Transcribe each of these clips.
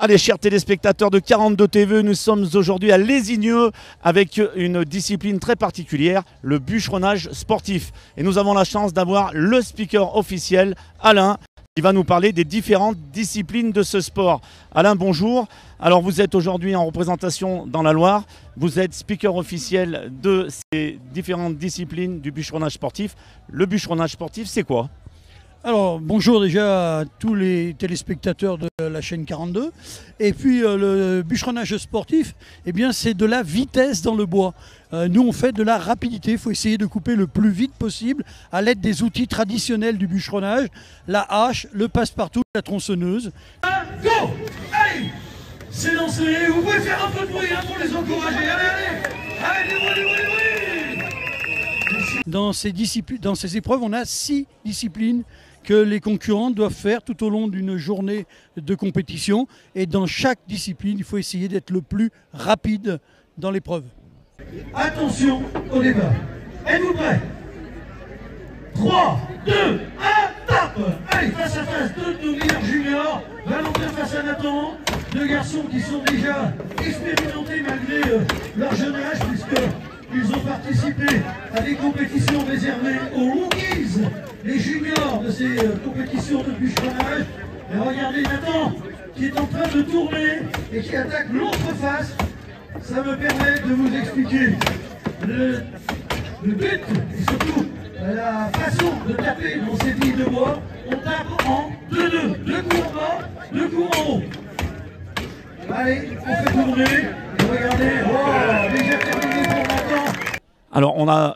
Allez, chers téléspectateurs de 42 TV, nous sommes aujourd'hui à Lézigneux avec une discipline très particulière, le bûcheronnage sportif. Et nous avons la chance d'avoir le speaker officiel, Alain, qui va nous parler des différentes disciplines de ce sport. Alain, bonjour. Alors vous êtes aujourd'hui en représentation dans la Loire. Vous êtes speaker officiel de ces différentes disciplines du bûcheronnage sportif. Le bûcheronnage sportif, c'est quoi ? Alors bonjour déjà à tous les téléspectateurs de la chaîne 42. Et puis le bûcheronnage sportif, eh bien c'est de la vitesse dans le bois. Nous on fait de la rapidité, il faut essayer de couper le plus vite possible à l'aide des outils traditionnels du bûcheronnage, la hache, le passe-partout, la tronçonneuse. Go! Allez! C'est lancé, vous pouvez faire un peu de bruit pour les encourager, allez, allez! Dans ces épreuves, on a 6 disciplines que les concurrents doivent faire tout au long d'une journée de compétition. Et dans chaque discipline, il faut essayer d'être le plus rapide dans l'épreuve. Attention au départ. Êtes-vous prêts? 3, 2, 1, tape! Allez, face à face, deux de nos meilleurs juniors. Valentin face à Nathan. Deux garçons qui sont déjà expérimentés malgré leur jeune âge, puisqu'ils ont participé à des compétitions réservées aux rookies, les juniors de ces compétitions de bûcheronnage. Et regardez Nathan qui est en train de tourner et qui attaque l'autre face. Ça me permet de vous expliquer le but et surtout la façon de taper dans ces billes de bois. On tape en 2-2, 2 coups en bas, 2 coups en haut. Allez, on fait tourner. Et regardez, oh, déjà terminé pour Nathan. Alors on a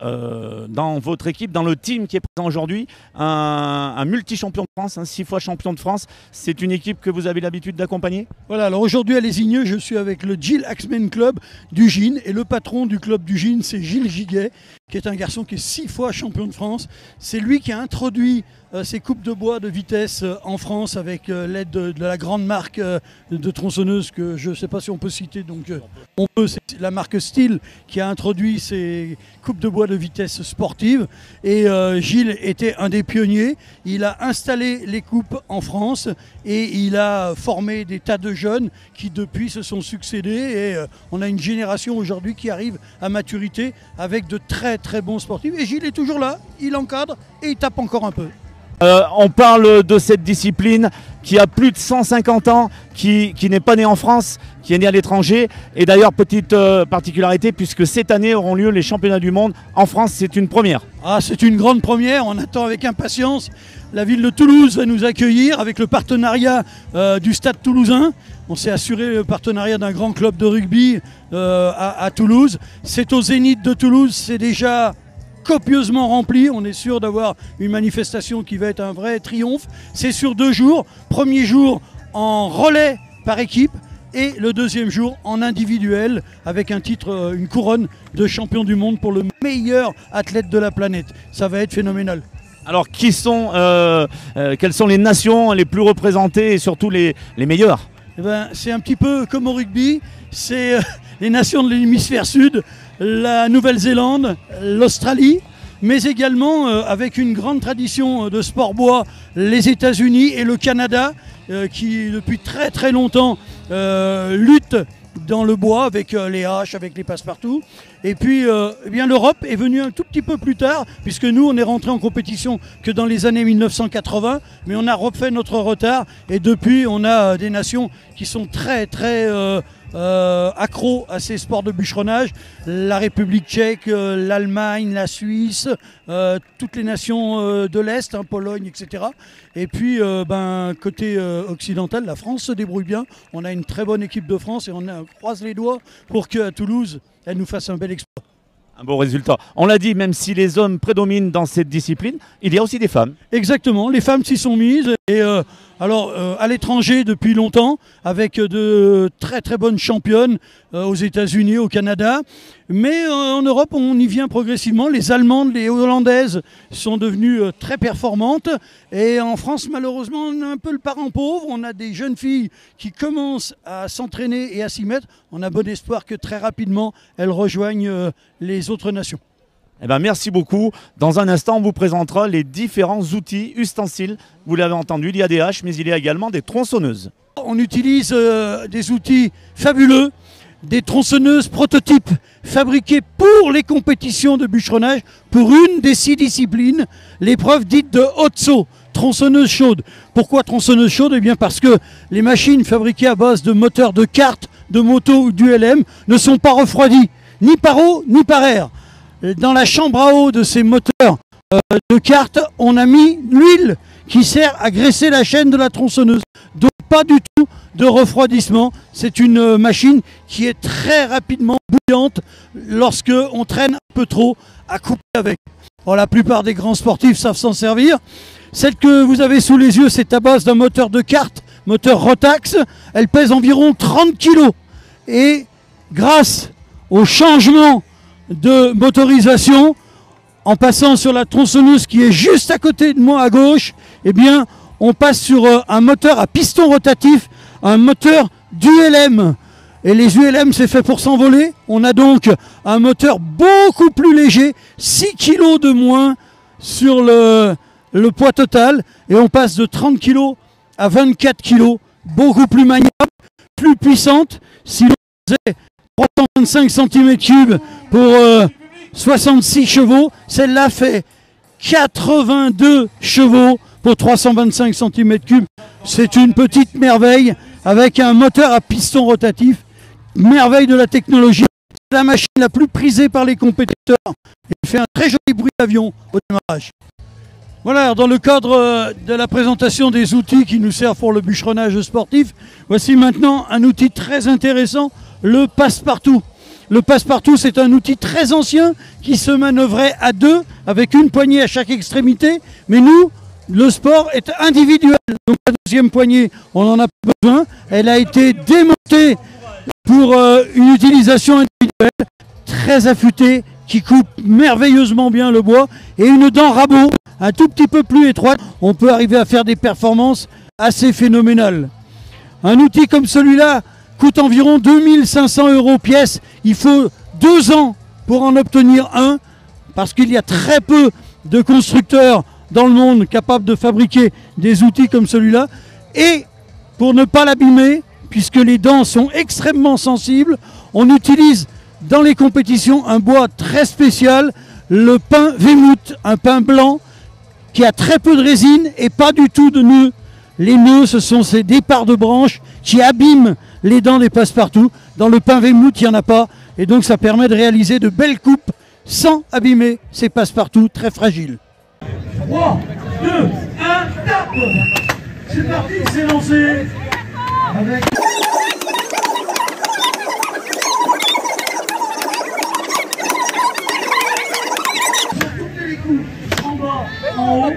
dans votre équipe, dans le team qui est présent aujourd'hui, un multi-champion de France, 6 fois champion de France. C'est une équipe que vous avez l'habitude d'accompagner ? Voilà, alors aujourd'hui à Lézigneux, je suis avec le Gilles Axemen Club du Gine. Et le patron du club du Gine, c'est Gilles Giguet, qui est un garçon qui est 6 fois champion de France. C'est lui qui a introduit ces coupes de bois de vitesse en France avec l'aide de la grande marque de tronçonneuse que je ne sais pas si on peut citer. Donc on peut, c'est la marque Steel qui a introduit ces coupes de bois de vitesse sportive. Et Gilles était un des pionniers. Il a installé les coupes en France et il a formé des tas de jeunes qui depuis se sont succédés. Et on a une génération aujourd'hui qui arrive à maturité avec de très très bons sportifs. Et Gilles est toujours là, il encadre et il tape encore un peu. On parle de cette discipline qui a plus de 150 ans, qui n'est pas née en France, qui est née à l'étranger. Et d'ailleurs, petite particularité, puisque cette année auront lieu les championnats du monde en France, c'est une première. Ah, c'est une grande première, on attend avec impatience. La ville de Toulouse va nous accueillir avec le partenariat du Stade Toulousain. On s'est assuré le partenariat d'un grand club de rugby à Toulouse. C'est au Zénith de Toulouse, c'est déjà copieusement rempli. On est sûr d'avoir une manifestation qui va être un vrai triomphe. C'est sur 2 jours. Premier jour en relais par équipe et le deuxième jour en individuel avec un titre, une couronne de champion du monde pour le meilleur athlète de la planète. Ça va être phénoménal. Alors quelles sont les nations les plus représentées et surtout les meilleures ? Eh ben, c'est un petit peu comme au rugby, c'est les nations de l'hémisphère sud, la Nouvelle-Zélande, l'Australie, mais également avec une grande tradition de sport bois, les États-Unis et le Canada, qui depuis très très longtemps luttent dans le bois avec les haches, avec les passe-partout. Et puis eh bien l'Europe est venue un tout petit peu plus tard, puisque nous on est rentré en compétition que dans les années 1980, mais on a refait notre retard et depuis on a des nations qui sont très très accros à ces sports de bûcheronnage, la République tchèque, l'Allemagne, la Suisse, toutes les nations de l'Est, Pologne, etc. Et puis côté occidental, la France se débrouille bien. On a une très bonne équipe de France et on croise les doigts pour qu'à Toulouse, elle nous fasse un bel exploit. Un beau résultat. On l'a dit, même si les hommes prédominent dans cette discipline, il y a aussi des femmes. Exactement, les femmes s'y sont mises. Et à l'étranger depuis longtemps, avec de très très bonnes championnes aux États-Unis, au Canada. Mais en Europe, on y vient progressivement. Les Allemandes, les Hollandaises sont devenues très performantes. Et en France, malheureusement, on a un peu le parent pauvre. On a des jeunes filles qui commencent à s'entraîner et à s'y mettre. On a bon espoir que très rapidement, elles rejoignent les autres nations. Eh ben, merci beaucoup. Dans un instant, on vous présentera les différents outils, ustensiles. Vous l'avez entendu, il y a des haches, mais il y a également des tronçonneuses. On utilise des outils fabuleux, des tronçonneuses prototypes fabriquées pour les compétitions de bûcheronnage, pour une des 6 disciplines, l'épreuve dite de haute saut, tronçonneuse chaude. Pourquoi tronçonneuse chaude? Eh bien parce que les machines fabriquées à base de moteurs de kart, de moto ou d'ULM ne sont pas refroidies, ni par eau, ni par air. Dans la chambre à eau de ces moteurs de kart, on a mis l'huile qui sert à graisser la chaîne de la tronçonneuse. Donc pas du tout de refroidissement. C'est une machine qui est très rapidement bouillante lorsque on traîne un peu trop à couper avec. Bon, la plupart des grands sportifs savent s'en servir. Celle que vous avez sous les yeux, c'est à base d'un moteur de kart, moteur Rotax. Elle pèse environ 30 kg. Et grâce au changement de motorisation, en passant sur la tronçonneuse qui est juste à côté de moi à gauche, eh bien, on passe sur un moteur à piston rotatif, un moteur d'ULM. Et les ULM, c'est fait pour s'envoler. On a donc un moteur beaucoup plus léger, 6 kg de moins sur le poids total. Et on passe de 30 kg à 24 kg, beaucoup plus maniable, plus puissante. Si l'on faisait 325 cm3 pour 66 chevaux, celle-là fait 82 chevaux pour 325 cm3. C'est une petite merveille avec un moteur à piston rotatif. Merveille de la technologie. C'est la machine la plus prisée par les compétiteurs. Elle fait un très joli bruit d'avion au démarrage. Voilà, dans le cadre de la présentation des outils qui nous servent pour le bûcheronnage sportif, voici maintenant un outil très intéressant, le passe-partout. Le passe-partout, c'est un outil très ancien qui se manœuvrait à deux, avec une poignée à chaque extrémité. Mais nous, le sport est individuel. Donc la deuxième poignée, on n'en a pas besoin. Elle a été démontée pour une utilisation individuelle, très affûtée, qui coupe merveilleusement bien le bois. Et une dent rabot, un tout petit peu plus étroite. On peut arriver à faire des performances assez phénoménales. Un outil comme celui-là coûte environ 2500 € pièce. Il faut 2 ans pour en obtenir un, parce qu'il y a très peu de constructeurs dans le monde capables de fabriquer des outils comme celui-là. Et pour ne pas l'abîmer, puisque les dents sont extrêmement sensibles, on utilise dans les compétitions un bois très spécial, le pin Weymouth, un pin blanc qui a très peu de résine et pas du tout de nœuds. Les nœuds, ce sont ces départs de branches qui abîment les dents des passe-partout. Dans le pin Weymouth, il n'y en a pas. Et donc ça permet de réaliser de belles coupes sans abîmer ces passe-partout très fragiles. 3, 2, 1, tape! C'est parti, c'est lancé! Avec... Toutes les coups, en bas, en haut,